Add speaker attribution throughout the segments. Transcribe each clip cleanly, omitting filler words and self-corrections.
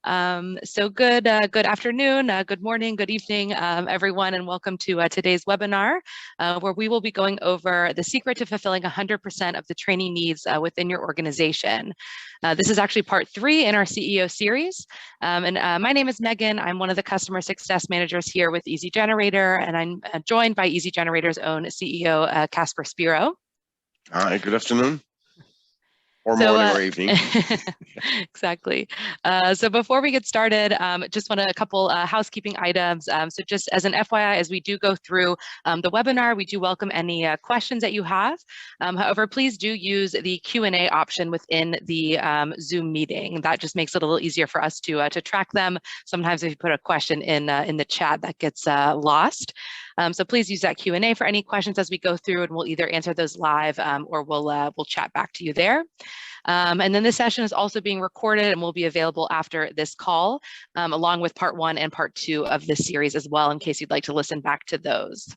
Speaker 1: So good afternoon, good morning, good evening, everyone, and welcome to today's webinar, where we will be going over the secret to fulfilling 100% of the training needs within your organization. This is actually part 3 in our CEO series. My name is Megan. I'm one of the customer success managers here with Easygenerator, and I'm joined by Easygenerator's own CEO, Casper Spiro.
Speaker 2: Hi, good afternoon. Or morning or evening.
Speaker 1: Exactly. So before we get started, just want a couple housekeeping items. So just as an FYI, as we do go through the webinar, we do welcome any questions that you have. However, please do use the Q&A option within the Zoom meeting. That just makes it a little easier for us to track them. Sometimes if you put a question in the chat, that gets lost. So please use that Q&A for any questions as we go through, and we'll either answer those live or we'll chat back to you there. And then this session is also being recorded and will be available after this call, along with part 1 and part 2 of this series as well, in case you'd like to listen back to those.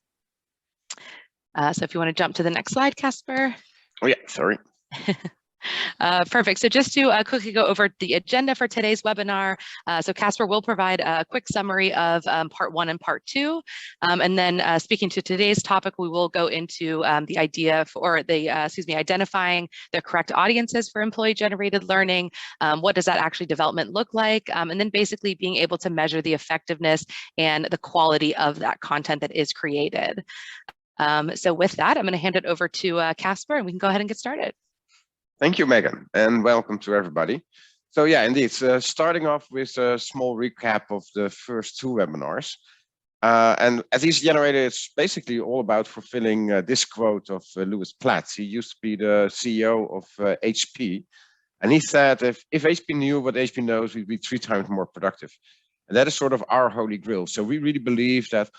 Speaker 1: So if you want to jump to the next slide, Casper.
Speaker 2: Oh yeah, sorry.
Speaker 1: Perfect. So just to quickly go over the agenda for today's webinar. So Casper will provide a quick summary of part 1 and part 2. And then speaking to today's topic, we will go into the idea for identifying the correct audiences for employee-generated learning. What does that actually development look like? And then basically being able to measure the effectiveness and the quality of that content that is created. So with that, I'm going to hand it over to Casper, and we can go ahead and get started.
Speaker 2: Thank you, Megan, and welcome to everybody. So yeah, indeed, starting off with a small recap of the first 2 webinars. And at Easygenerator, it's basically all about fulfilling this quote of Louis Platts. He used to be the CEO of HP. And he said, if HP knew what HP knows, we'd be 3 times more productive. And that is sort of our holy grail. So we really believe that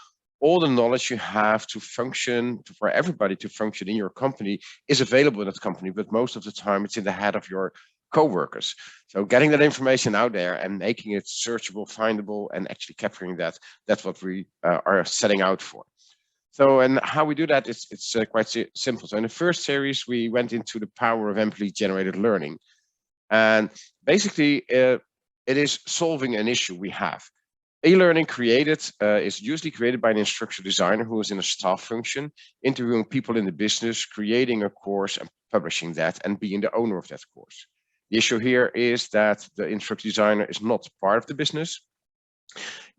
Speaker 2: all the knowledge you have to function, for everybody to function in your company, is available in that company, but most of the time it's in the head of your co-workers. So getting that information out there and making it searchable, findable, and actually capturing that, that's what we are setting out for. So, and how we do that, it's quite simple. So in the first series, we went into the power of employee-generated learning. And basically, it is solving an issue we have. E-learning is usually created by an instructor designer who is in a staff function, interviewing people in the business, creating a course and publishing that, and being the owner of that course. The issue here is that the instructor designer is not part of the business,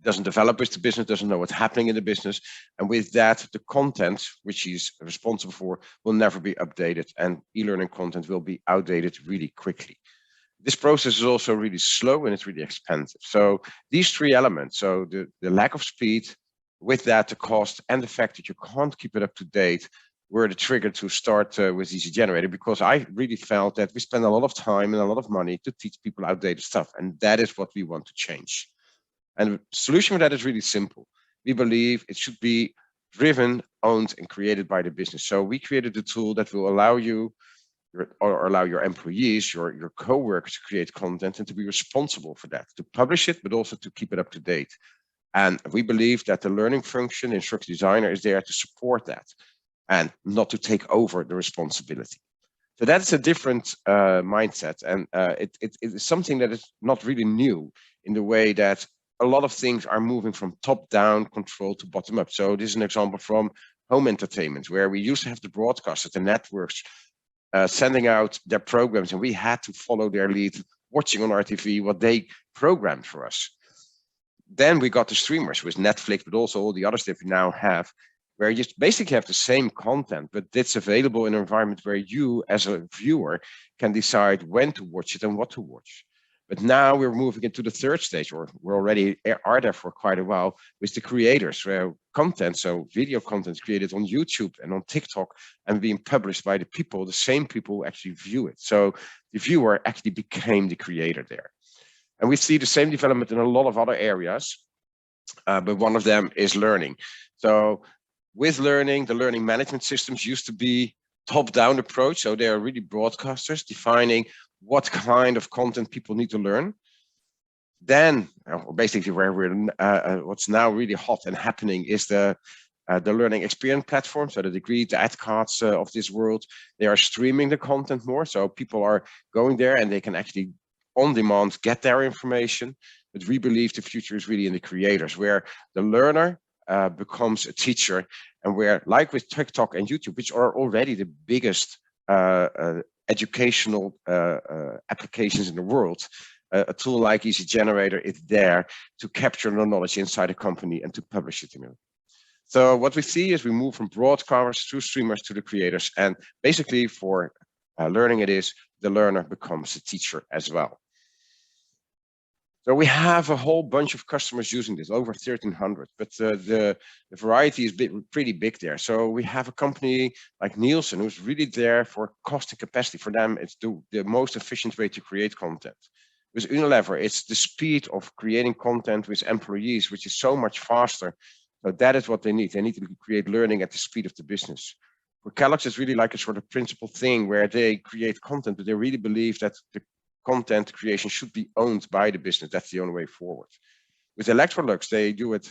Speaker 2: doesn't develop with the business, doesn't know what's happening in the business, and with that, the content which he's responsible for will never be updated, and e-learning content will be outdated really quickly. This process is also really slow and it's really expensive. So these 3 elements, so the lack of speed, with that the cost, and the fact that you can't keep it up to date, were the trigger to start with Easygenerator, because I really felt that we spend a lot of time and a lot of money to teach people outdated stuff, and that is what we want to change. And the solution for that is really simple. We believe it should be driven, owned, and created by the business. So we created a tool that will allow you or allow your employees, your co-workers, to create content and to be responsible for that, to publish it, but also to keep it up to date. And we believe that the learning function, instructor designer, is there to support that and not to take over the responsibility. So that's a different mindset, and it is something that is not really new in the way that a lot of things are moving from top-down control to bottom-up. So this is an example from home entertainment, where we used to have the broadcasters, the networks, sending out their programs, and we had to follow their lead, watching on RTV what they programmed for us. Then we got the streamers with Netflix, but also all the other stuff we now have, where you basically have the same content, but it's available in an environment where you, as a viewer, can decide when to watch it and what to watch. But now we're moving into the 3rd stage, or we already are there for quite a while, with the creators, where content, so video content created on YouTube and on TikTok and being published by the people, the same people who actually view it. So the viewer actually became the creator there. And we see the same development in a lot of other areas, but one of them is learning. So with learning, the learning management systems used to be top-down approach. So they are really broadcasters defining what kind of content people need to learn. Then, basically, where we're what's now really hot and happening is the learning experience platform. So the degree, the AdCards of this world, they are streaming the content more. So people are going there and they can actually on demand, get their information. But we believe the future is really in the creators, where the learner becomes a teacher, and where, like with TikTok and YouTube, which are already the biggest educational applications in the world, a tool like Easygenerator is there to capture the knowledge inside a company and to publish it. So what we see is we move from broadcasters to streamers to the creators, and basically for learning it is the learner becomes a teacher as well. So we have a whole bunch of customers using this, over 1,300, but the variety is pretty big there. So we have a company like Nielsen who's really there for cost and capacity. For them, it's the most efficient way to create content. With Unilever, it's the speed of creating content with employees, which is so much faster. So that is what they need. They need to create learning at the speed of the business. For Kellogg's, it's really like a sort of principal thing where they create content, but they really believe that the content creation should be owned by the business. That's the only way forward. With Electrolux, they do it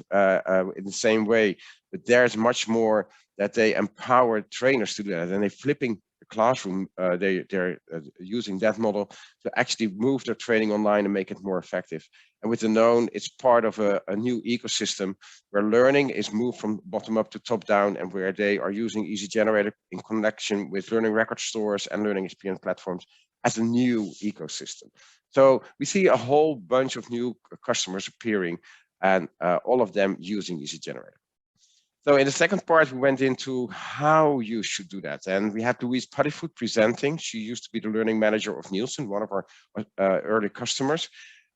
Speaker 2: in the same way, but there's much more that they empower trainers to do that, and they're flipping the classroom. They're using that model to actually move their training online and make it more effective. And with the Known, it's part of a new ecosystem where learning is moved from bottom up to top down, and where they are using Easygenerator in connection with learning record stores and learning experience platforms as a new ecosystem. So we see a whole bunch of new customers appearing, and all of them using Easygenerator. So in the second part, we went into how you should do that. And we had Louise Puttyfoot presenting. She used to be the learning manager of Nielsen, one of our early customers.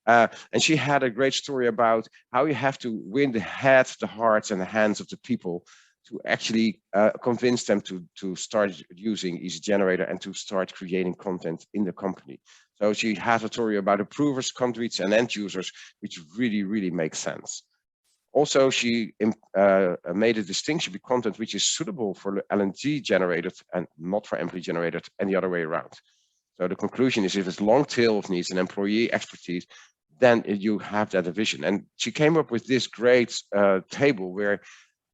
Speaker 2: And she had a great story about how you have to win the heads, the hearts, and the hands of the people to actually convince them to start using Easygenerator and to start creating content in the company. So she has a story about approvers, conduits, and end users, which really, really makes sense. Also, she made a distinction between content which is suitable for L&D generated and not for employee generated, and the other way around. So the conclusion is, if it's long tail of needs and employee expertise, then you have that division. And she came up with this great table where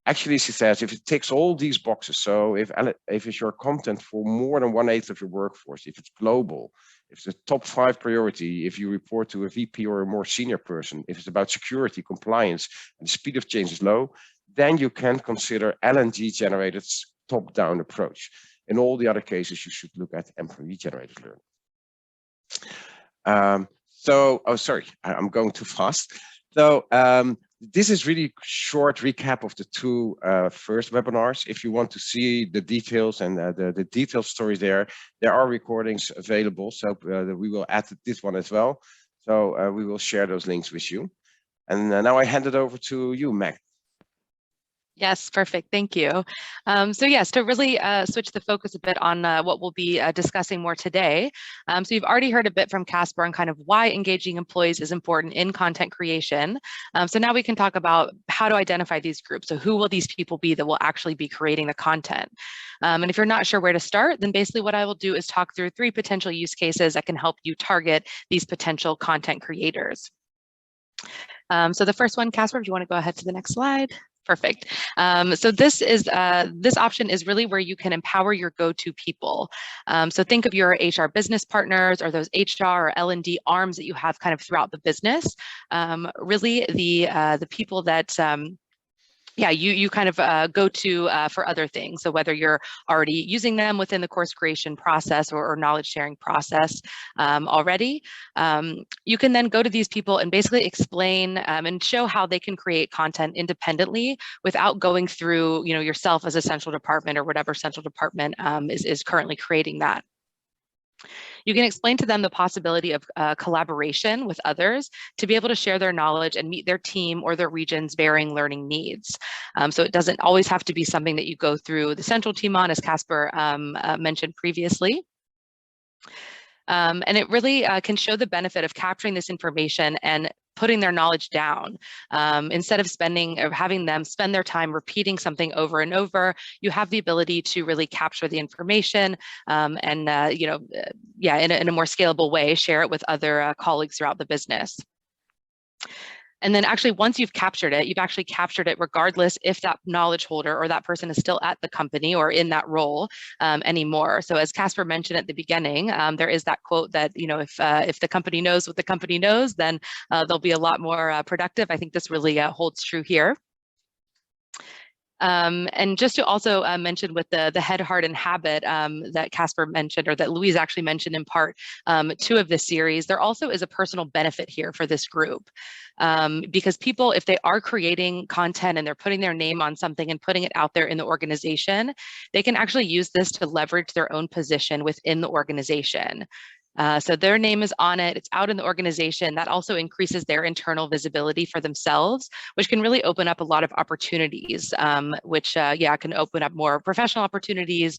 Speaker 2: actually she says, if it ticks all these boxes, so if it's your content for more than 1/8 of your workforce, if it's global, if it's a top 5 priority, if you report to a VP or a more senior person, if it's about security, compliance, and the speed of change is low, then you can consider L&D generated top-down approach. In all the other cases, you should look at employee generated learning. Oh, sorry, I'm going too fast. So this is really short recap of the two first webinars. If you want to see the details and the detailed story there are recordings available. So we will add this one as well. So we will share those links with you. And now I hand it over to you, Meg.
Speaker 1: Yes, perfect. Thank you. So yes, to really switch the focus a bit on what we'll be discussing more today. So you've already heard a bit from Casper on kind of why engaging employees is important in content creation. So now we can talk about how to identify these groups. So who will these people be that will actually be creating the content? And if you're not sure where to start, then basically what I will do is talk through 3 potential use cases that can help you target these potential content creators. So the first one, Casper, if you want to go ahead to the next slide. Perfect. So this option is really where you can empower your go-to people. So think of your HR business partners or those HR or L&D arms that you have kind of throughout the business. Really the people that you kind of go to for other things. So whether you're already using them within the course creation process or knowledge sharing process already, you can then go to these people and basically explain and show how they can create content independently without going through, yourself as a central department or whatever central department is currently creating that. You can explain to them the possibility of collaboration with others to be able to share their knowledge and meet their team or their region's varying learning needs. So it doesn't always have to be something that you go through the central team on, as Casper mentioned previously. And it really can show the benefit of capturing this information and putting their knowledge down. Instead of having them spend their time repeating something over and over, you have the ability to really capture the information and, in a more scalable way, share it with other colleagues throughout the business. And then actually, once you've captured it regardless if that knowledge holder or that person is still at the company or in that role anymore. So as Casper mentioned at the beginning, there is that quote that, if the company knows what the company knows, then they'll be a lot more productive. I think this really holds true here. And just to also mention with the head, heart, and habit that Casper mentioned, or that Louise actually mentioned in part 2 of this series, there also is a personal benefit here for this group. Because people, if they are creating content and they're putting their name on something and putting it out there in the organization, they can actually use this to leverage their own position within the organization. So their name is on it, it's out in the organization. That also increases their internal visibility for themselves, which can really open up a lot of opportunities, which can open up more professional opportunities,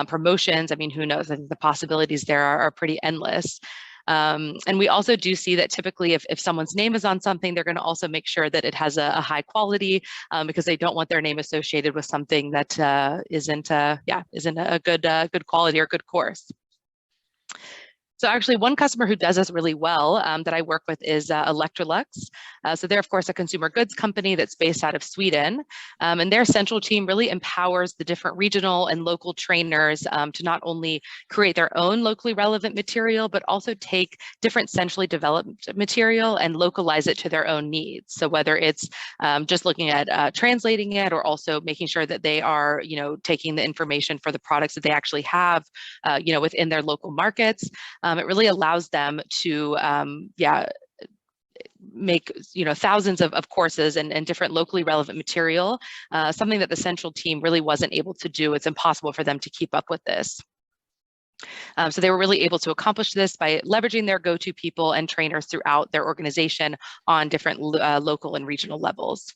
Speaker 1: promotions. I mean, who knows? I think the possibilities there are pretty endless. And we also do see that typically if someone's name is on something, they're going to also make sure that it has a high quality, because they don't want their name associated with something that isn't a good quality or good course. So actually, one customer who does this really well that I work with is Electrolux. So they're, of course, a consumer goods company that's based out of Sweden. And their central team really empowers the different regional and local trainers to not only create their own locally relevant material, but also take different centrally developed material and localize it to their own needs. So whether it's just looking at translating it, or also making sure that they are, taking the information for the products that they actually have, within their local markets. It really allows them to, make thousands of courses and different locally relevant material, something that the central team really wasn't able to do. It's impossible for them to keep up with this. So they were really able to accomplish this by leveraging their go-to people and trainers throughout their organization on different local and regional levels.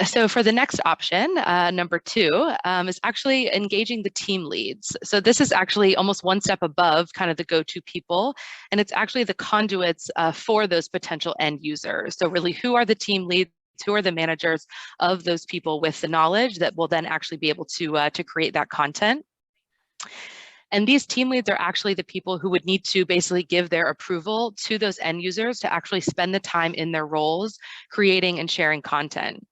Speaker 1: So for the next option, number 2, is actually engaging the team leads. So this is actually almost one step above kind of the go-to people, and it's actually the conduits for those potential end users. So really, who are the team leads? Who are the managers of those people with the knowledge that will then actually be able to create that content? And these team leads are actually the people who would need to basically give their approval to those end users to actually spend the time in their roles creating and sharing content.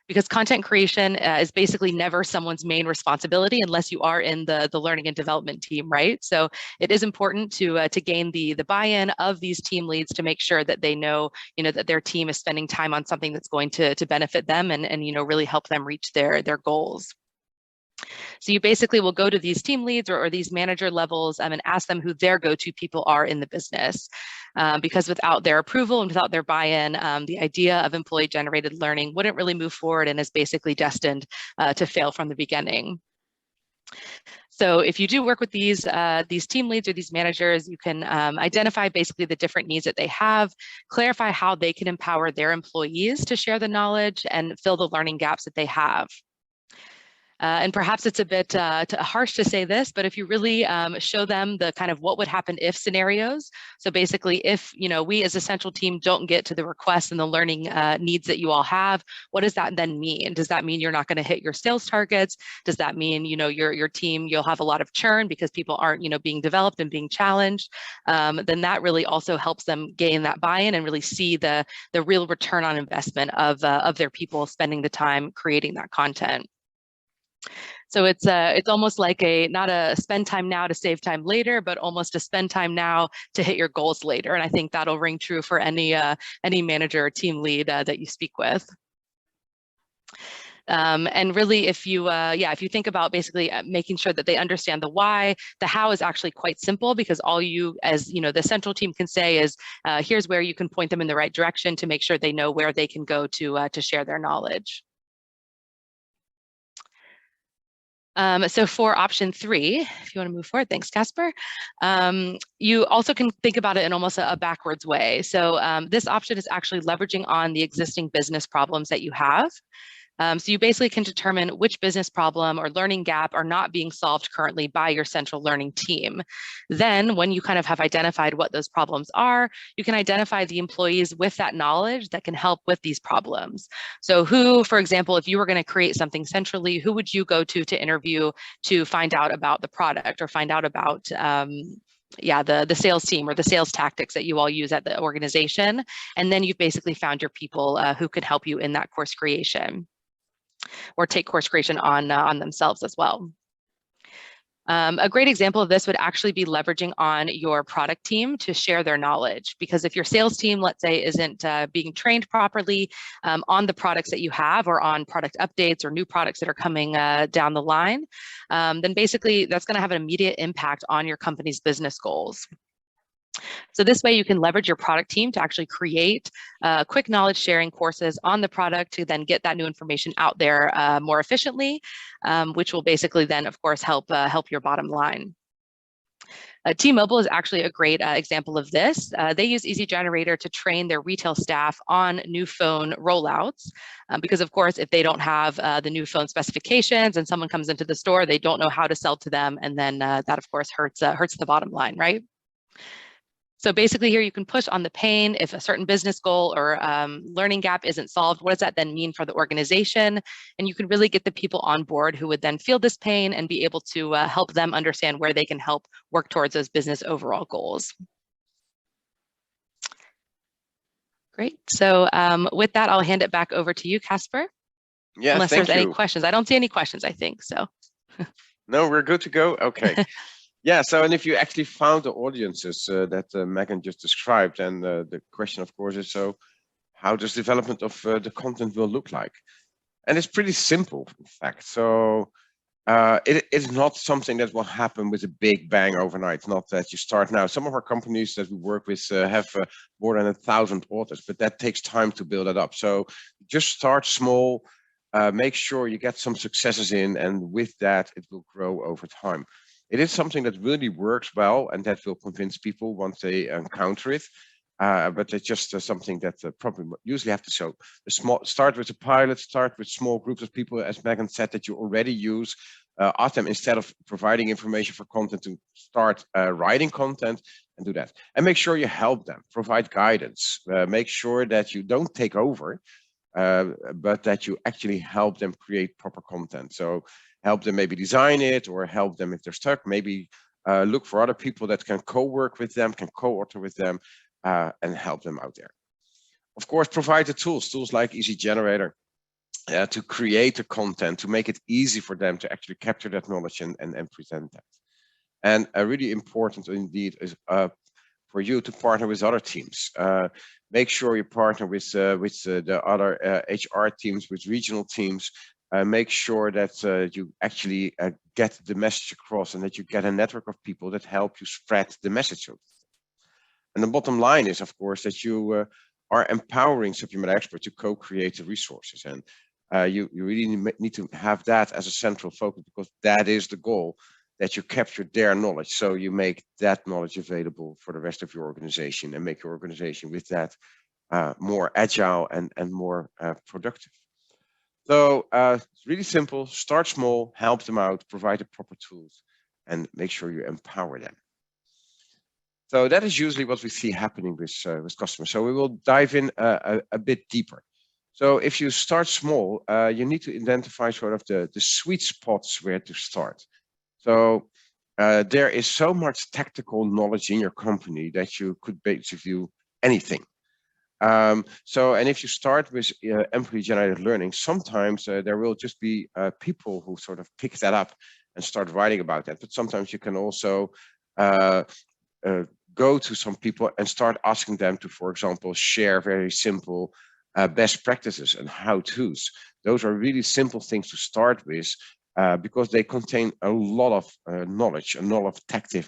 Speaker 1: Because content creation is basically never someone's main responsibility unless you are in the learning and development team, right? So it is important to gain the buy-in of these team leads to make sure that they know, that their team is spending time on something that's going to benefit them and really help them reach their goals. So you basically will go to these team leads or these manager levels and ask them who their go-to people are in the business. Because without their approval and without their buy-in, the idea of employee-generated learning wouldn't really move forward and is basically destined to fail from the beginning. So if you do work with these team leads or these managers, you can identify basically the different needs that they have, clarify how they can empower their employees to share the knowledge and fill the learning gaps that they have. And perhaps it's a bit harsh to say this, but if you really show them the kind of what would happen if scenarios, so basically if we as a central team don't get to the requests and the learning needs that you all have, what does that then mean? Does that mean you're not going to hit your sales targets? Does that mean your team, you'll have a lot of churn because people aren't being developed and being challenged? Then that really also helps them gain that buy-in and really see the real return on investment of their people spending the time creating that content. So it's almost like not a spend time now to save time later, but almost a spend time now to hit your goals later. And I think that'll ring true for any manager or team lead that you speak with. And really, if you think about basically making sure that they understand the why, the how is actually quite simple, because all you as the central team can say is, here's where you can point them in the right direction to make sure they know where they can go to share their knowledge. So for option 3, if you want to move forward, thanks, Casper. You also can think about it in almost a backwards way. So this option is actually leveraging on the existing business problems that you have. So you basically can determine which business problem or learning gap are not being solved currently by your central learning team. Then when you kind of have identified what those problems are, you can identify the employees with that knowledge that can help with these problems. So who, for example, if you were going to create something centrally, who would you go to interview to find out about the product or find out about the sales team or the sales tactics that you all use at the organization. And then you've basically found your people who can help you in that course creation or take course creation on themselves as well. A great example of this would actually be leveraging on your product team to share their knowledge. Because if your sales team, let's say, isn't being trained properly on the products that you have or on product updates or new products that are coming down the line, then basically that's going to have an immediate impact on your company's business goals. So this way you can leverage your product team to actually create quick knowledge sharing courses on the product to then get that new information out there more efficiently, which will basically then, of course, help your bottom line. T-Mobile is actually a great example of this. They use Easygenerator to train their retail staff on new phone rollouts, because of course, if they don't have the new phone specifications and someone comes into the store, they don't know how to sell to them, and then that of course hurts the bottom line, right? So basically here you can push on the pain. If a certain business goal or learning gap isn't solved, what does that then mean for the organization? And you can really get the people on board who would then feel this pain and be able to help them understand where they can help work towards those business overall goals. Great. So with that, I'll hand it back over to you, Casper.
Speaker 2: Yeah,
Speaker 1: unless there's any questions. I don't see any questions, I think, so.
Speaker 2: No, we're good to go. Okay. Yeah, so and if you actually found the audiences that Megan just described, and the question, of course, is so how does development of the content will look like? And it's pretty simple, in fact. So it is not something that will happen with a big bang overnight. It's not that you start now. Some of our companies that we work with have more than 1,000 authors, but that takes time to build it up. So just start small, make sure you get some successes in, and with that, it will grow over time. It is something that really works well, and that will convince people once they encounter it. But it's just something that probably usually have to show. Start with a pilot, start with small groups of people, as Megan said, that you already use. Ask them, instead of providing information for content, to start writing content and do that. And make sure you help them, provide guidance, make sure that you don't take over, but that you actually help them create proper content. So help them maybe design it, or help them if they're stuck, maybe look for other people that can co-work with them, can co-author with them, and help them out there. Of course, provide the tools like Easygenerator to create the content, to make it easy for them to actually capture that knowledge and present that. And really important indeed is for you to partner with other teams. Make sure you partner with the other HR teams, with regional teams. Make sure that you actually get the message across, and that you get a network of people that help you spread the message. And the bottom line is, of course, that you are empowering subject matter experts to co-create the resources. And you really need to have that as a central focus, because that is the goal, that you capture their knowledge. So you make that knowledge available for the rest of your organization, and make your organization with that more agile and more productive. So it's really simple. Start small, help them out, provide the proper tools, and make sure you empower them. So that is usually what we see happening with customers. So we will dive in a bit deeper. So if you start small, you need to identify sort of the sweet spots where to start. So there is so much tactical knowledge in your company that you could basically do anything. And if you start with employee-generated learning, sometimes there will just be people who sort of pick that up and start writing about that. But sometimes you can also go to some people and start asking them to, for example, share very simple best practices and how-tos. Those are really simple things to start with, because they contain a lot of knowledge, a lot of tactic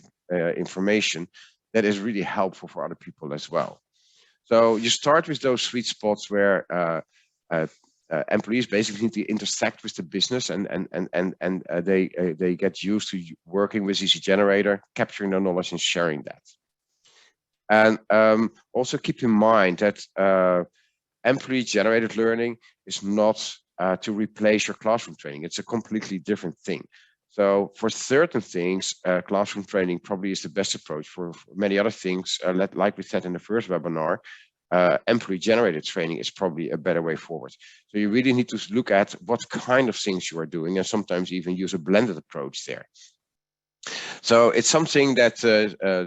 Speaker 2: information that is really helpful for other people as well. So you start with those sweet spots where employees basically need to intersect with the business, and they get used to working with Easygenerator, capturing their knowledge and sharing that. And also keep in mind that employee-generated learning is not to replace your classroom training. It's a completely different thing. So for certain things, classroom training probably is the best approach. For many other things, like we said in the first webinar, employee-generated training is probably a better way forward. So you really need to look at what kind of things you are doing, and sometimes even use a blended approach there. So it's something that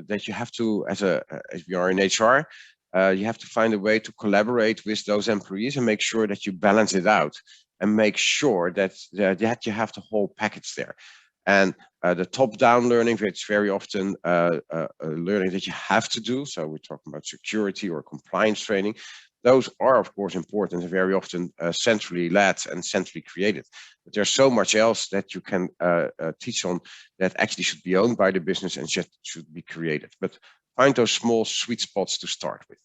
Speaker 2: that you have to, as we are in HR, you have to find a way to collaborate with those employees and make sure that you balance it out and make sure that that you have the whole package there. And the top-down learning, it's very often learning that you have to do. So we're talking about security or compliance training. Those are, of course, important and very often centrally led and centrally created. But there's so much else that you can teach on that actually should be owned by the business and should be created. But find those small sweet spots to start with.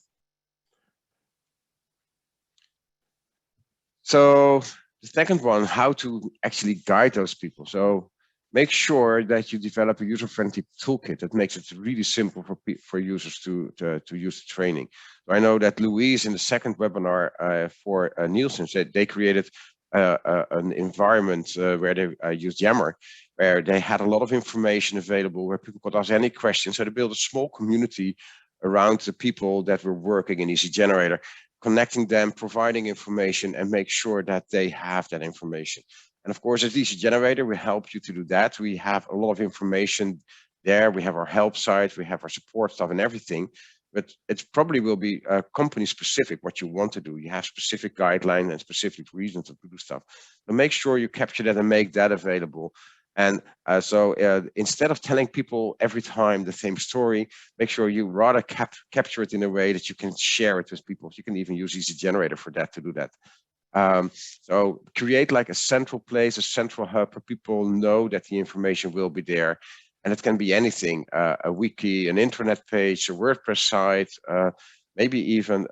Speaker 2: So the second one, how to actually guide those people. So make sure that you develop a user-friendly toolkit that makes it really simple for users to use the training. So I know that Louise in the second webinar for Nielsen said they created an environment where they used Yammer, where they had a lot of information available where people could ask any questions. So they built a small community around the people that were working in Easygenerator, connecting them, providing information, and make sure that they have that information. And of course, as Easygenerator, we help you to do that. We have a lot of information there. We have our help site, we have our support stuff and everything, but it probably will be company specific what you want to do. You have specific guidelines and specific reasons to do stuff. But make sure you capture that and make that available. And so instead of telling people every time the same story, make sure you rather capture it in a way that you can share it with people. You can even use Easygenerator for that, to do that. So create like a central place, a central hub where people know that the information will be there. And it can be anything, a wiki, an intranet page, a WordPress site, maybe even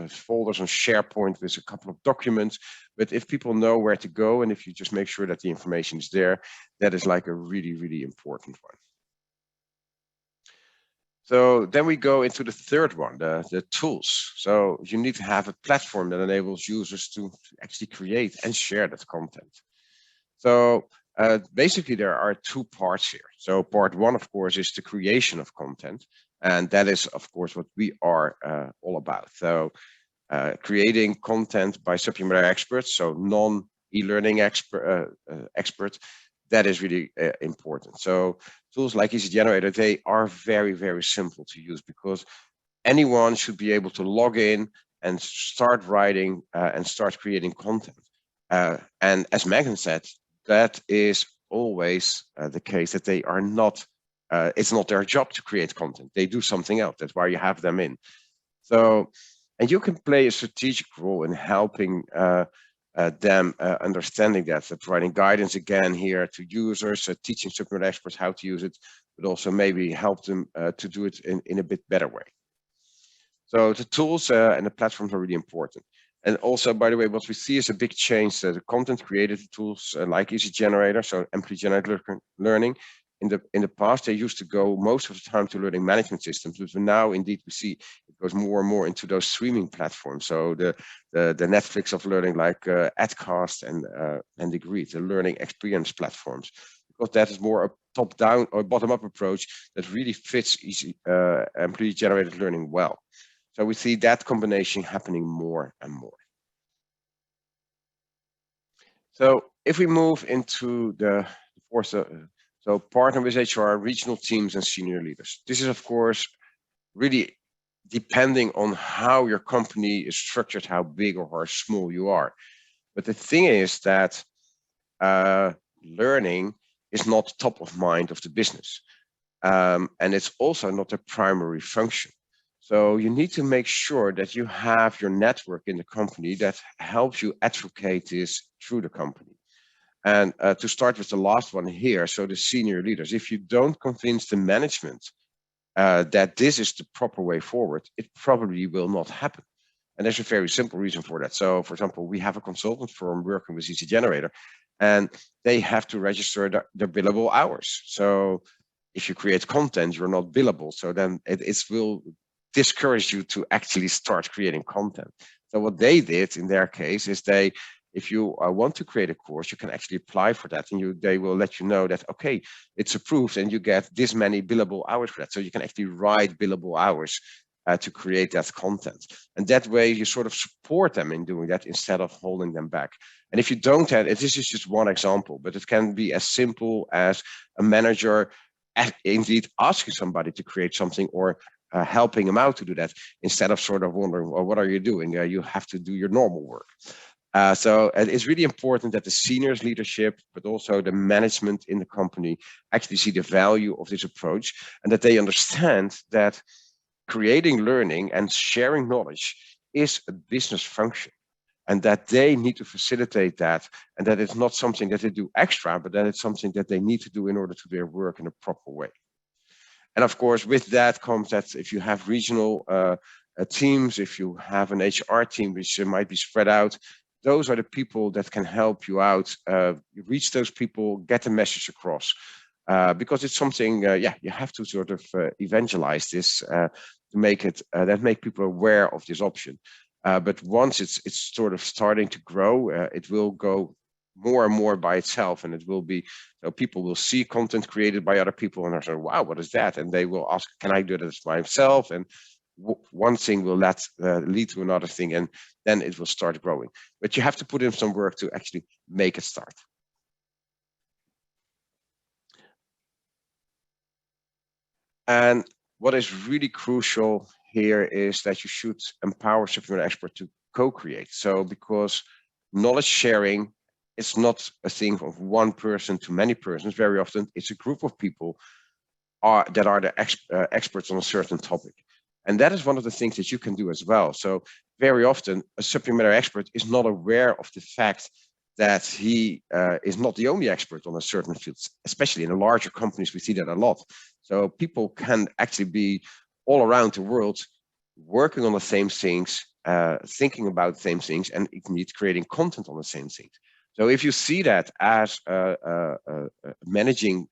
Speaker 2: folders on SharePoint with a couple of documents. But if people know where to go, and if you just make sure that the information is there, that is like a really, really important one. So then we go into the third one, the tools. So you need to have a platform that enables users to actually create and share that content. So basically, there are two parts here. So part one, of course, is the creation of content. And that is, of course, what we are all about. So creating content by subject matter experts, so non-e-learning experts, that is really important. So tools like Easygenerator, they are very, very simple to use because anyone should be able to log in and start writing and start creating content. And as Megan said, that is always the case, that they are not, it's not their job to create content. They do something else. That's why you have them in. So, and you can play a strategic role in helping them understanding that, so providing guidance again here to users, teaching subject matter experts how to use it, but also maybe help them to do it in a bit better way. So the tools and the platforms are really important. And also, by the way, what we see is a big change. The content created tools like Easygenerator, so employee-generated learning. In the past, they used to go most of the time to learning management systems, but now indeed we see it goes more and more into those streaming platforms. So the Netflix of learning, like Adcast and Degree, the learning experience platforms, because that is more a top-down or bottom-up approach that really fits employee-generated learning well. So we see that combination happening more and more. So if we move into the fourth, so partner with HR, regional teams, and senior leaders. This is, of course, really depending on how your company is structured, how big or how small you are. But the thing is that learning is not top of mind of the business. And it's also not a primary function. So you need to make sure that you have your network in the company that helps you advocate this through the company. And to start with the last one here, so the senior leaders, if you don't convince the management that this is the proper way forward, it probably will not happen. And there's a very simple reason for that. So for example, we have a consultant firm working with Easygenerator, and they have to register their billable hours. So if you create content, you're not billable. So then it will discourage you to actually start creating content. So what they did in their case is if you want to create a course, you can actually apply for that, and they will let you know that, okay, it's approved and you get this many billable hours for that. So you can actually write billable hours to create that content. And that way you sort of support them in doing that instead of holding them back. And if you don't have, this is just one example, but it can be as simple as a manager indeed asking somebody to create something, or helping them out to do that, instead of sort of wondering, well, what are you doing? You have to do your normal work. So it's really important that the seniors leadership, but also the management in the company, actually see the value of this approach, and that they understand that creating learning and sharing knowledge is a business function, and that they need to facilitate that, and that it's not something that they do extra, but that it's something that they need to do in order to do their work in a proper way. And of course, with that comes that if you have regional teams, if you have an HR team which might be spread out, those are the people that can help you out, reach those people, get the message across. Because it's something, you have to sort of evangelize this to make it, make people aware of this option. But once it's sort of starting to grow, it will go more and more by itself, and it will be, people will see content created by other people and they're saying, wow, what is that? And they will ask, can I do this myself? And one thing will lead to another thing, and then it will start growing. But you have to put in some work to actually make it start. And what is really crucial here is that you should empower subject matter expert to co-create. So because knowledge sharing is not a thing of one person to many persons. Very often it's a group of people that are the experts on a certain topic. And that is one of the things that you can do as well. So very often a subject matter expert is not aware of the fact that he is not the only expert on a certain field. Especially in the larger companies, we see that a lot. So people can actually be all around the world working on the same things, thinking about the same things, and indeed creating content on the same things. So if you see that as managing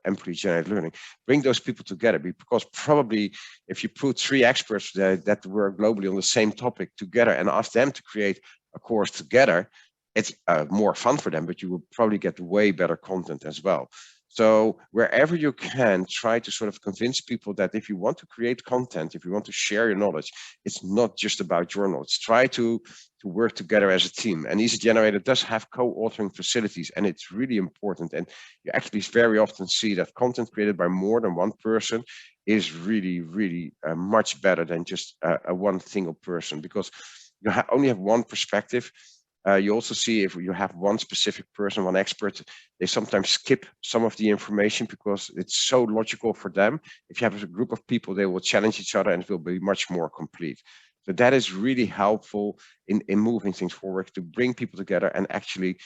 Speaker 2: employee-generated learning, bring those people together, because probably if you put 3 experts that work globally on the same topic together and ask them to create a course together, it's more fun for them, but you will probably get way better content as well. So wherever you can, try to sort of convince people that if you want to create content, if you want to share your knowledge, it's not just about your knowledge. Try to work together as a team. And Easygenerator does have co-authoring facilities, and it's really important. And you actually very often see that content created by more than one person is really, really much better than just a one single person, because you only have one perspective. You also see if you have one specific person, one expert, they sometimes skip some of the information because it's so logical for them. If you have a group of people, they will challenge each other and it will be much more complete. So that is really helpful in moving things forward, to bring people together and actually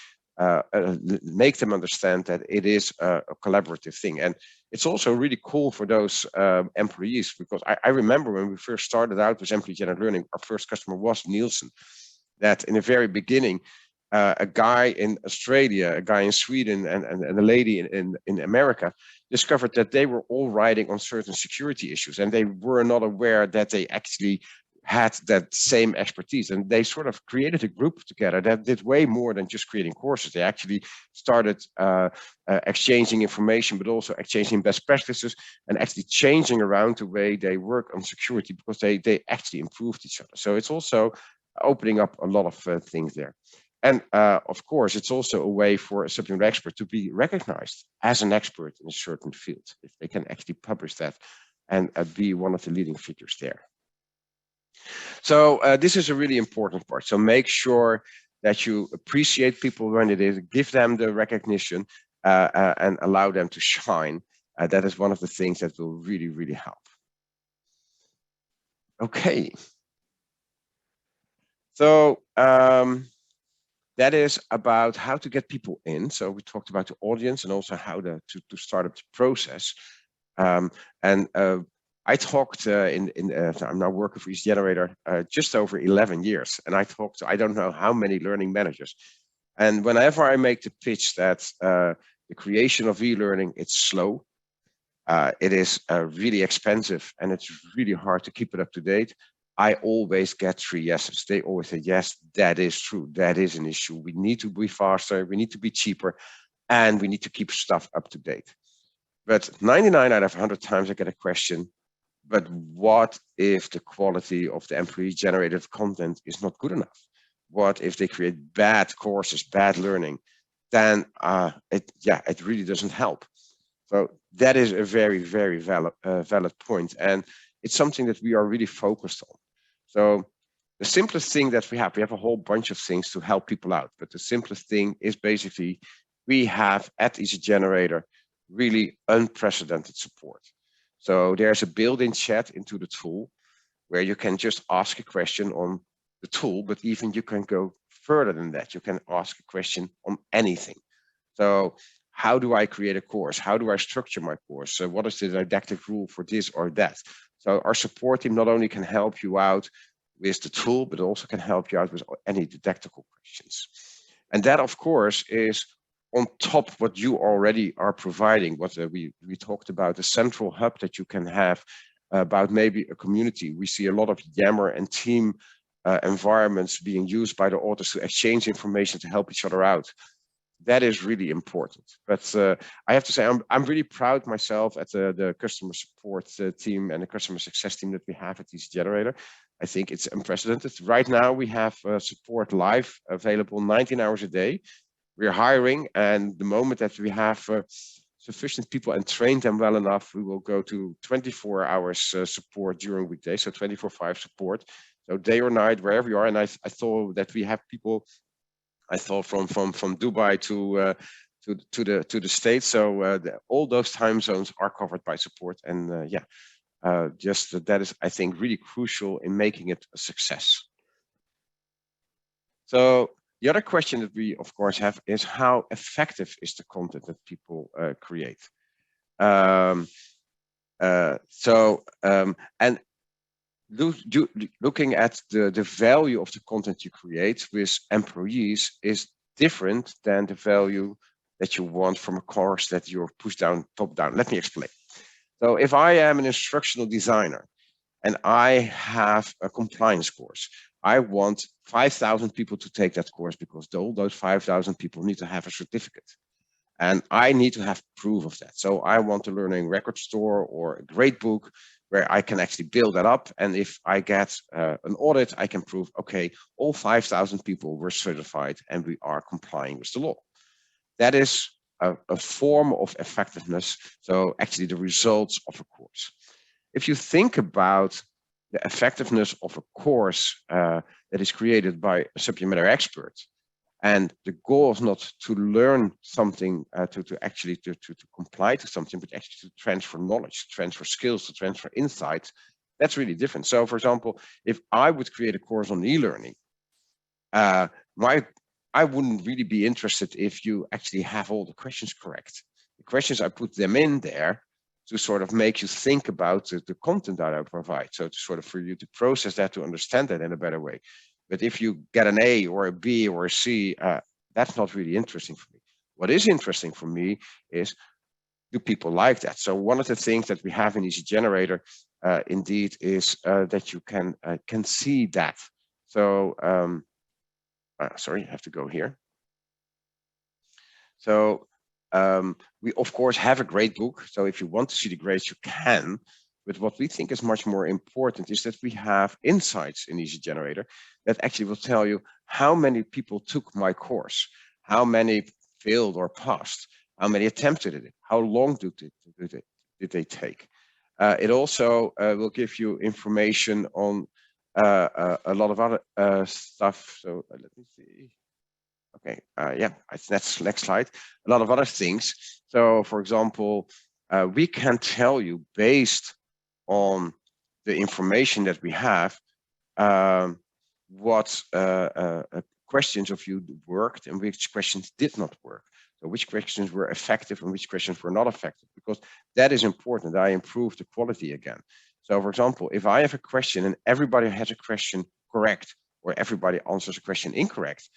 Speaker 2: make them understand that it is a collaborative thing. And it's also really cool for those employees, because I remember when we first started out with employee-generated learning, our first customer was Nielsen. That in the very beginning, a guy in Australia, a guy in Sweden, and a lady in America discovered that they were all writing on certain security issues, and they were not aware that they actually had that same expertise. And they sort of created a group together that did way more than just creating courses. They actually started exchanging information, but also exchanging best practices, and actually changing around the way they work on security, because they actually improved each other. So it's also opening up a lot of things there. And of course, it's also a way for a subject matter expert to be recognized as an expert in a certain field, if they can actually publish that and be one of the leading figures there. So this is a really important part. So make sure that you appreciate people when it is, give them the recognition, and allow them to shine. That is one of the things that will really, really help. Okay. So that is about how to get people in. So we talked about the audience and also how to start up the process. I talked I'm now working for Easygenerator just over 11 years. And I talked to I don't know how many learning managers. And whenever I make the pitch that the creation of e-learning, it's slow, it is really expensive, and it's really hard to keep it up to date, I always get 3 yeses. They always say, yes, that is true. That is an issue. We need to be faster. We need to be cheaper, and we need to keep stuff up to date. But 99 out of 100 times I get a question, But what if the quality of the employee-generated content is not good enough? What if they create bad courses, bad learning? Then it really doesn't help. So that is a very, very valid point, and it's something that we are really focused on. So the simplest thing that we have a whole bunch of things to help people out, but the simplest thing is basically we have at Easygenerator really unprecedented support. So there's a built-in chat into the tool where you can just ask a question on the tool, but even you can go further than that. You can ask a question on anything. So how do I create a course? How do I structure my course? So what is the didactic rule for this or that? So our support team not only can help you out with the tool, but also can help you out with any didactical questions. And that, of course, is on top of what you already are providing, what we talked about, the central hub that you can have about maybe a community. We see a lot of Yammer and team environments being used by the authors to exchange information, to help each other out. That is really important. But I have to say, I'm really proud myself at the customer support team and the customer success team that we have at Easygenerator. I think it's unprecedented. Right now, we have support live available 19 hours a day. We're hiring, and the moment that we have sufficient people and train them well enough, we will go to 24 hours support during weekdays, so 24/5 support. So day or night, wherever you are. And I thought that we have people, I thought from Dubai to the States. So all those time zones are covered by support. And just that is, I think, really crucial in making it a success. So the other question that we, of course, have is how effective is the content that people create? And looking at the value of the content you create with employees is different than the value that you want from a course that you're pushed down, top down. Let me explain. So if I am an instructional designer and I have a compliance course, I want 5,000 people to take that course because all those 5,000 people need to have a certificate. And I need to have proof of that. So I want a learning record store or a grade book where I can actually build that up. And if I get an audit, I can prove, okay, all 5,000 people were certified and we are complying with the law. That is a form of effectiveness. So actually the results of a course. If you think about the effectiveness of a course that is created by a subject matter expert, and the goal is not to learn something, to actually comply to something, but actually to transfer knowledge, to transfer skills, to transfer insights. That's really different. So, for example, if I would create a course on e-learning, I wouldn't really be interested if you actually have all the questions correct. The questions, I put them in there to sort of make you think about the content that I provide. So to sort of for you to process that, to understand that in a better way. But if you get an A or a B or a C, that's not really interesting for me. What is interesting for me is, do people like that? So one of the things that we have in Easygenerator, indeed, is that you can see that. So sorry, I have to go here. So we, of course, have a grade book. So if you want to see the grades, you can. But what we think is much more important is that we have insights in Easygenerator that actually will tell you how many people took my course, how many failed or passed, how many attempted it, how long did they take. It also will give you information on a lot of other stuff. So let me see. Okay, yeah, that's next slide. A lot of other things. So, for example, we can tell you based on the information that we have, what questions of you worked and which questions did not work. So which questions were effective and which questions were not effective, because that is important. I improve the quality again. So for example, if I have a question and everybody has a question correct, or everybody answers a question incorrect,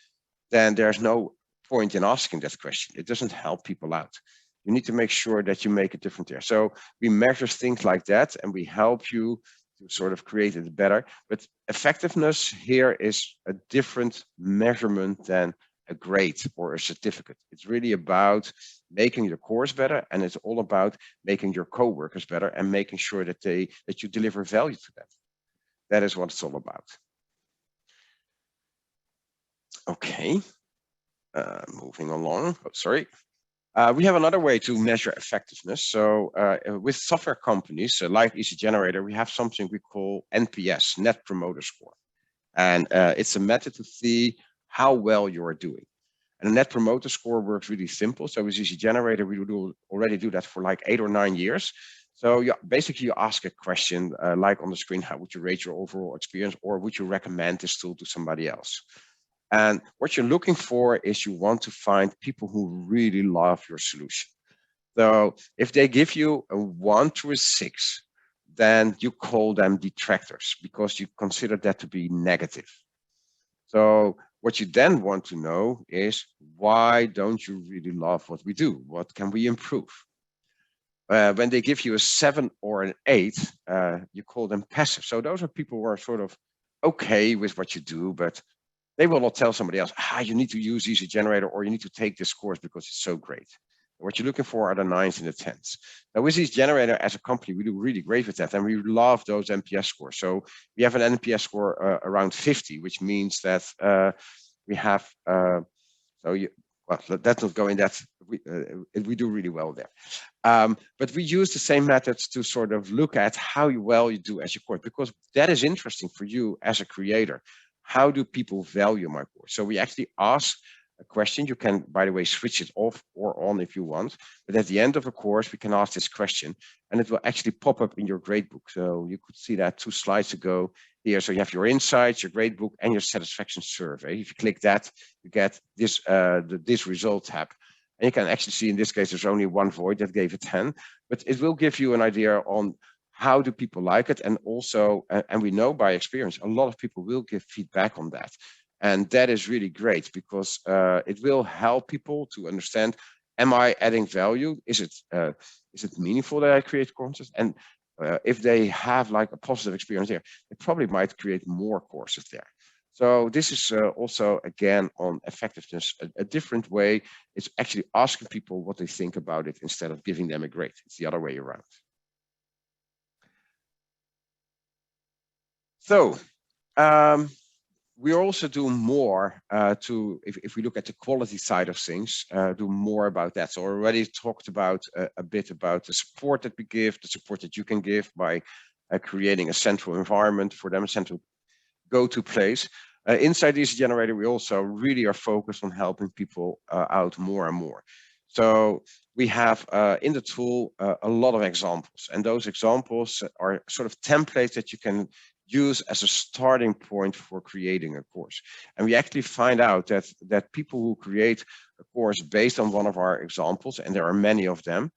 Speaker 2: then there's no point in asking that question. It doesn't help people out. You need to make sure that you make it different there. So we measure things like that, and we help you to sort of create it better. But effectiveness here is a different measurement than a grade or a certificate. It's really about making your course better, and it's all about making your co-workers better and making sure that you deliver value to them. That is what it's all about. Okay, moving along. Oh, sorry. We have another way to measure effectiveness. So with software companies like Easygenerator, we have something we call NPS, Net Promoter Score. And it's a method to see how well you are doing. And a Net Promoter Score works really simple. So with Easygenerator, we already do that for like 8 or 9 years. So basically you ask a question like on the screen, how would you rate your overall experience, or would you recommend this tool to somebody else? And what you're looking for is you want to find people who really love your solution. So if they give you a 1 to a 6, then you call them detractors because you consider that to be negative. So what you then want to know is, why don't you really love what we do? What can we improve? When they give you a 7 or an 8, you call them passive. So those are people who are sort of okay with what you do, but they will not tell somebody else, you need to use Easygenerator, or you need to take this course because it's so great. What you're looking for are the 9s and the 10s. Now with Easygenerator as a company, we do really great with that, and we love those NPS scores. So we have an NPS score around 50, which means that we have, well, let's not go in that, we do really well there. But we use the same methods to sort of look at how well you do as your course, because that is interesting for you as a creator. How do people value my course? So we actually ask a question. You can, by the way, switch it off or on if you want. But at the end of a course, we can ask this question, and it will actually pop up in your gradebook. So you could see that 2 slides ago here. So you have your insights, your gradebook, and your satisfaction survey. If you click that, you get this this result tab. And you can actually see in this case, there's only 1 void that gave a 10, but it will give you an idea on how do people like it. And also, and we know by experience, a lot of people will give feedback on that. And that is really great because it will help people to understand, am I adding value? Is it meaningful that I create content? And if they have like a positive experience there, they probably might create more courses there. So this is also, again, on effectiveness, a different way. It's actually asking people what they think about it instead of giving them a grade. It's the other way around. So we also do more if we look at the quality side of things, do more about that. So I already talked about a bit about the support that we give, the support that you can give by creating a central environment for them, a central go-to place. Inside Easygenerator, we also really are focused on helping people out more and more. So we have in the tool a lot of examples, and those examples are sort of templates that you can use as a starting point for creating a course. And we actually find out that people who create a course based on one of our examples, and there are many of them,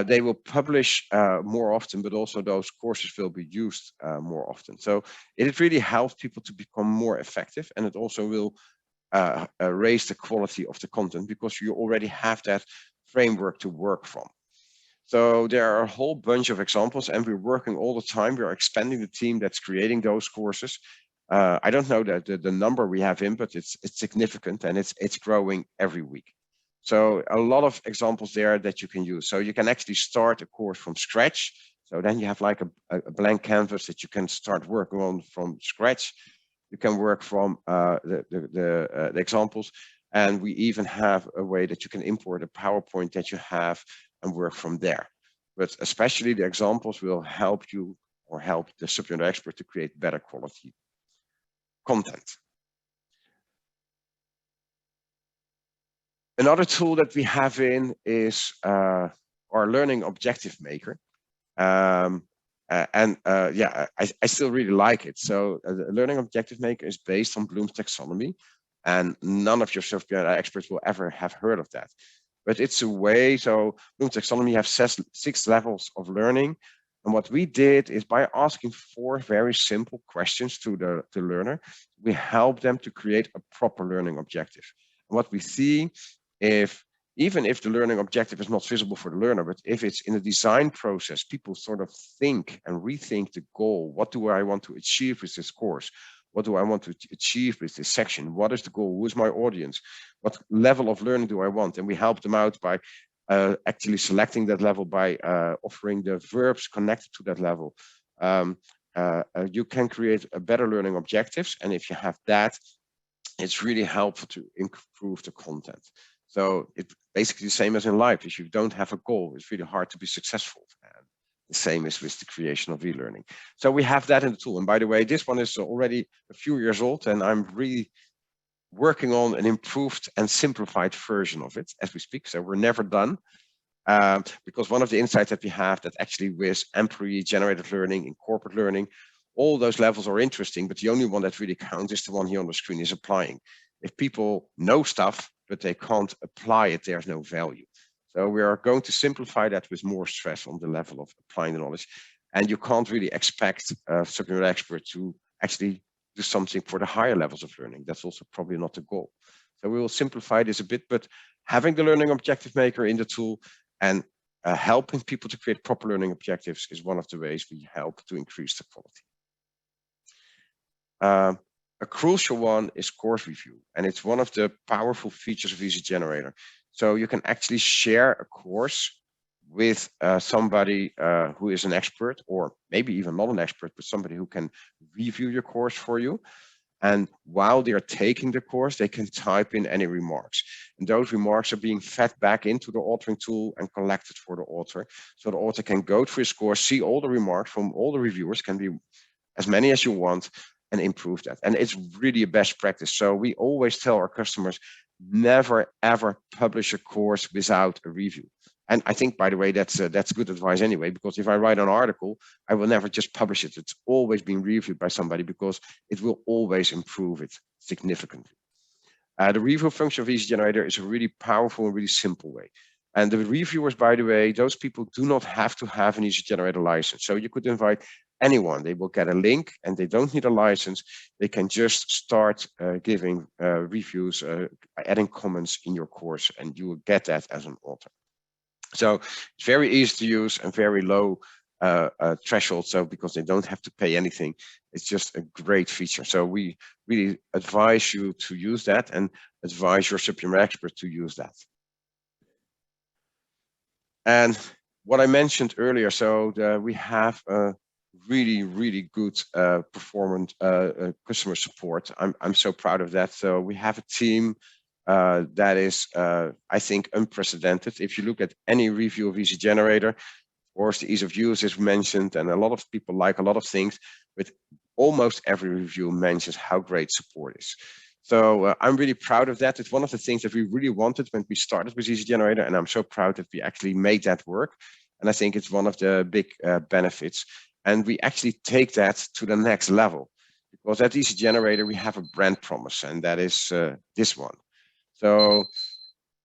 Speaker 2: they will publish more often, but also those courses will be used more often. So it really helps people to become more effective, and it also will raise the quality of the content because you already have that framework to work from. So there are a whole bunch of examples, and we're working all the time. We are expanding the team that's creating those courses. I don't know the number we have in, but it's significant, and it's growing every week. So a lot of examples there that you can use. So you can actually start a course from scratch. So then you have like a blank canvas that you can start working on from scratch. You can work from the examples, and we even have a way that you can import a PowerPoint that you have and work from there. But especially the examples will help you or help the subject matter expert to create better quality content. Another tool that we have in is our Learning Objective Maker. Yeah, I still really like it. So the Learning Objective Maker is based on Bloom's taxonomy, and none of your subject matter experts will ever have heard of that. But it's a way, so Bloom's taxonomy have 6 levels of learning. And what we did is by asking 4 very simple questions to the learner, we help them to create a proper learning objective. And what we see, even if the learning objective is not visible for the learner, but if it's in the design process, people sort of think and rethink the goal. What do I want to achieve with this course? What do I want to achieve with this section? What is the goal? Who is my audience? What level of learning do I want? And we help them out by actually selecting that level by offering the verbs connected to that level. You can create a better learning objectives, and if you have that, it's really helpful to improve the content. So it's basically the same as in life. If you don't have a goal, it's really hard to be successful. And the same is with the creation of e-learning. So we have that in the tool. And by the way, this one is already a few years old, and I'm really working on an improved and simplified version of it as we speak. So we're never done. Because one of the insights that we have that actually with employee-generated learning and corporate learning, all those levels are interesting, but the only one that really counts is the one here on the screen, is applying. If people know stuff, but they can't apply it, there's no value. So we are going to simplify that with more stress on the level of applying the knowledge. And you can't really expect a subject matter expert to actually do something for the higher levels of learning. That's also probably not the goal. So we will simplify this a bit, but having the learning objective maker in the tool and helping people to create proper learning objectives is one of the ways we help to increase the quality. A crucial one is course review, and it's one of the powerful features of Easygenerator. So you can actually share a course with somebody who is an expert, or maybe even not an expert, but somebody who can review your course for you. And while they are taking the course, they can type in any remarks. And those remarks are being fed back into the authoring tool and collected for the author. So the author can go through his course, see all the remarks from all the reviewers, can be as many as you want, and improve that. And it's really a best practice. So we always tell our customers, never, ever publish a course without a review. And I think, by the way, that's good advice anyway, because if I write an article, I will never just publish it. It's always been reviewed by somebody, because it will always improve it significantly. The review function of Easygenerator is a really powerful and really simple way. And the reviewers, by the way, those people do not have to have an Easygenerator license. So you could invite anyone. They will get a link, and they don't need a license. They can just start giving reviews, adding comments in your course, and you will get that as an author. So it's very easy to use and very low threshold. So because they don't have to pay anything, it's just a great feature. So we really advise you to use that, and advise your subject matter expert to use that. And what I mentioned earlier, so we have a really, really good performance customer support. I'm so proud of that. So we have a team that is, I think, unprecedented. If you look at any review of Easygenerator, of course, the ease of use is mentioned, and a lot of people like a lot of things, but almost every review mentions how great support is. So I'm really proud of that. It's one of the things that we really wanted when we started with Easygenerator, and I'm so proud that we actually made that work. And I think it's one of the big benefits. And we actually take that to the next level, because at Easygenerator, we have a brand promise, and that is this one. So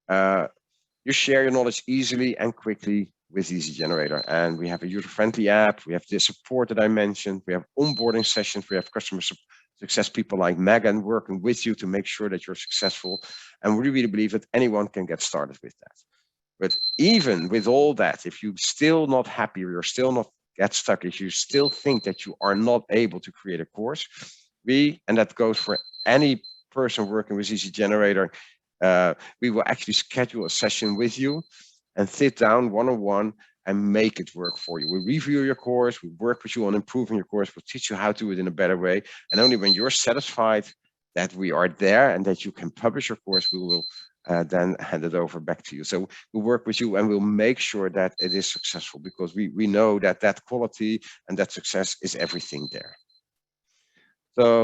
Speaker 2: you share your knowledge easily and quickly with Easygenerator. And we have a user-friendly app. We have the support that I mentioned. We have onboarding sessions. We have customer success people like Megan working with you to make sure that you're successful. And we really believe that anyone can get started with that. But even with all that, if you're still not happy, or you're still not get stuck, if you still think that you are not able to create a course, and that goes for any person working with Easygenerator, we will actually schedule a session with you and sit down one-on-one and make it work for you. We review your course, we work with you on improving your course, we'll teach you how to do it in a better way. And only when you're satisfied that we are there and that you can publish your course, we will then hand it over back to you. So we'll work with you, and we'll make sure that it is successful, because we know that that quality and that success is everything there. So